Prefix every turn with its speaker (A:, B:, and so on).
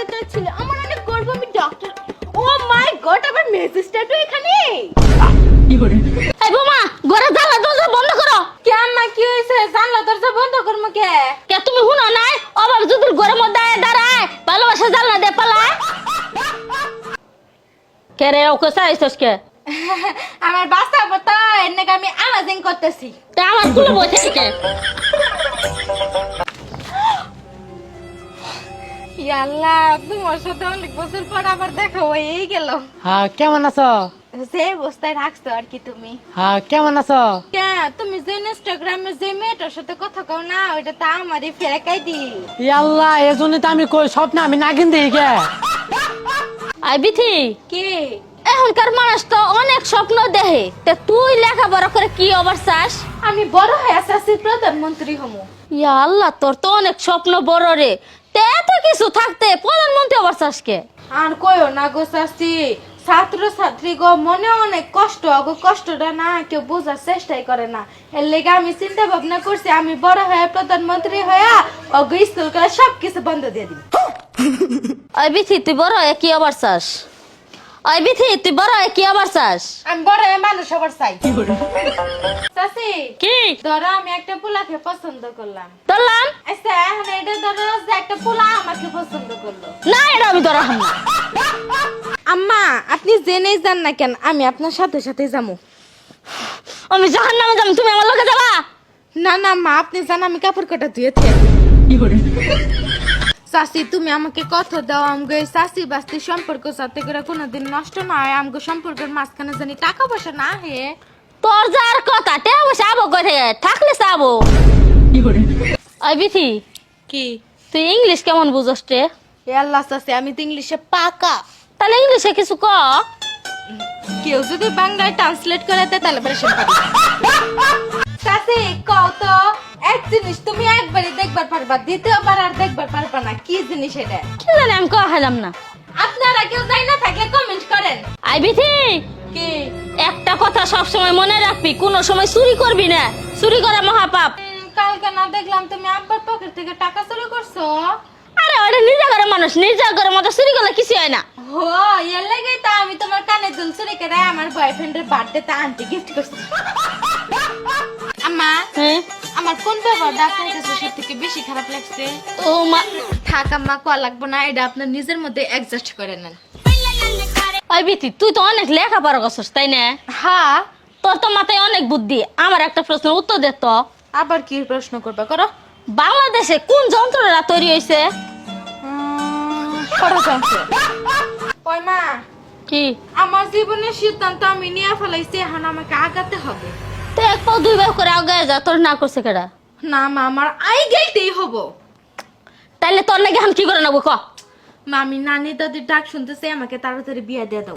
A: করতে চাচ্ছিল। আমার অনেক গর্ব, আমি ডক্টর। ও মাই গড, আমার মেসেজটা তো এখানে।
B: এই বোমা, ঘরে জানলা দরজা বন্ধ করো।
A: কে আম্মা, কি হয়েছে? জানলা দরজা বন্ধ করবো কে?
B: কে তুমি শুনো নাই? অভাব যদি ঘরের মধ্যে দাঁড়ায়, ভালোবাসা জানলা দিয়ে পালায়। কে রে, ওকে চাইছস কে?
A: আমার বাসা বতা এনেকে আমি আওয়াজিং করতেছি।
B: তা আমার কুলে বসে কে?
A: আল্লাহ, তোমার সাথে অনেক বছর পর আবার দেখা হয়েই গেল।
C: হ্যাঁ, কেমন আছো?
A: যে অবস্থায় রাখছো আর কি তুমি।
C: হ্যাঁ, কেমন আছো?
A: কে তুমি যে ইনস্টাগ্রামে যে মেয়েটার সাথে কথা কও না, ওইটা তো আমারই ফেরাকাই দি।
C: ই আল্লাহ, এজন্যই তো আমি কই স্বপ্নে আমি নাগিন দিই কে।
B: আই বিথি,
A: কি?
B: এখনকার মানুষ তো অনেক স্বপ্ন দেখে। তে তুই লেখাপড়া করে কি অবার চাস?
A: আমি বড় হয়ে আছি প্রধানমন্ত্রী হমু।
B: ইয়া আল্লাহ, তোর তো অনেক স্বপ্ন বড় রে। তে এত কিছু থাকতে প্রধানমন্ত্রী অবার চাস কে?
A: আর কইও না গো চাচি, ছাত্র ছাত্রী গো মনে অনেক কষ্ট, গো কষ্টটা না কেউ বোঝার চেষ্টাই করে না। এর লেগে আমি চিন্তা ভাবনা করছি, আমি বড় হয়ে প্রধানমন্ত্রী হয়ে অগো স্কুল কলেজ সবকিছু বন্ধ দিয়ে দিই।
B: ওই বিথি, তুই বড় হয়ে কি অবার চাস? ওই বিথি, তুই বড় হয়ে কি অবার চাস?
A: আমি বড় হয়ে মানুষ হবার চাই। চাচি,
B: কি
A: ধরো আমি একটা পোলাকে পছন্দ করলাম।
B: ধরলাম?
A: আচ্ছা, এখন এটা ধরো যে একটা পোলা আমাকে পছন্দ করলো।
B: না, এটা আমি ধরা না।
A: আম্মা, আপনি জেনেই যান না কেন, আমি আপনার সাথে সাথে যাবো।
B: আমি জাহান্নামে যাম, তুমি আমার লগে যাবা?
A: না না মা, আপনি জান আমি কাপড় কাটা ধুয়েছি। চাচি, তুমি আমাকে কথা দাও, আমগো এই চাচি বাস্তি সম্পর্ক যাতে করে কোনোদিন নষ্ট না হয়, আমগো সম্পর্কের মাঝখানে জানি টাকা পয়সা না হে।
B: তোর যার কথা তে বসে আবো কই থাকলে চাবো। ওই বিথি,
A: কি?
B: তুই ইংলিশ কেমন বুঝস রে?
A: এ আল্লাহ চাচি, আমি তো ইংলিশে পাকা।
B: তাহলে ইংলিশে কিছু ক।
A: কেউ যদি বাংলায় ট্রান্সলেট করে দেয় তাহলে বেশি পারি। চাচি, কও তো এক জিনিস তুমি একবারই দেখবার পারবা, দ্বিতীয়বার আর দেখবার পারবা না। কি জিনিস এটা?
B: কি জানি, আমি কহাইলাম না।
A: আপনারা কেউ জানি না থাকলে কমেন্ট করেন।
B: আই বিথি,
A: কি?
B: একটা কথা সব সময় মনে রাখবি, কোনো সময় চুরি করবি না। চুরি করা মহাপাপ।
A: কালকে না দেখলাম তুমি আব্বার পকেট থেকে টাকা চুরি করছো?
B: আরে ওটা নিজা ঘরের মানুষ, নিজা ঘরের মতো চুরি করলে কিছু হয় না।
A: হো, এর লাগেই তো আমি তোমার কানে দুল চুরি করে আমার বয়ফ্রেন্ডের বার্থডেতে আন্টি গিফট করছি। আম্মা,
B: হ্যাঁ,
A: আমার কোন ব্যাপারটা আপনার কাছে সব থেকে বেশি খারাপ লাগছে?
B: ও মা,
A: থাক আম্মা, কোয়া লাগবো না, এটা আপনার নিজের মধ্যে অ্যাডজাস্ট করে নেন।
B: ওই বিথি, তুই তো অনেক লেখাপড়া করছিস তাই না?
A: হ্যাঁ।
B: তোর তো মাথায় অনেক বুদ্ধি। আমার একটা প্রশ্নের উত্তর দে তো।
A: আবার কি প্রশ্ন করবা, করো।
B: বাংলাদেশে কোন যন্ত্রটা তৈরি হয়েছে?
A: ষড়যন্ত্র। ওই মা,
B: কি?
A: আমার জীবনের সিদ্ধান্ত আমি নিয়ে ফেলাইছি, এখন আমাকে আগাতে হবে।
B: তুই এক পাও দুই পাও করে আগে যা, তোর না করছে কেডা?
A: না মা, আমার আই গেইতেই হবো।
B: তাইলে তোর নাকি এখন কি করে নেবো ক?
A: মা, আমি নানি দাদির ডাক শুনতেছি, আমাকে তাড়াতাড়ি বিয়ে দিয়ে দাও।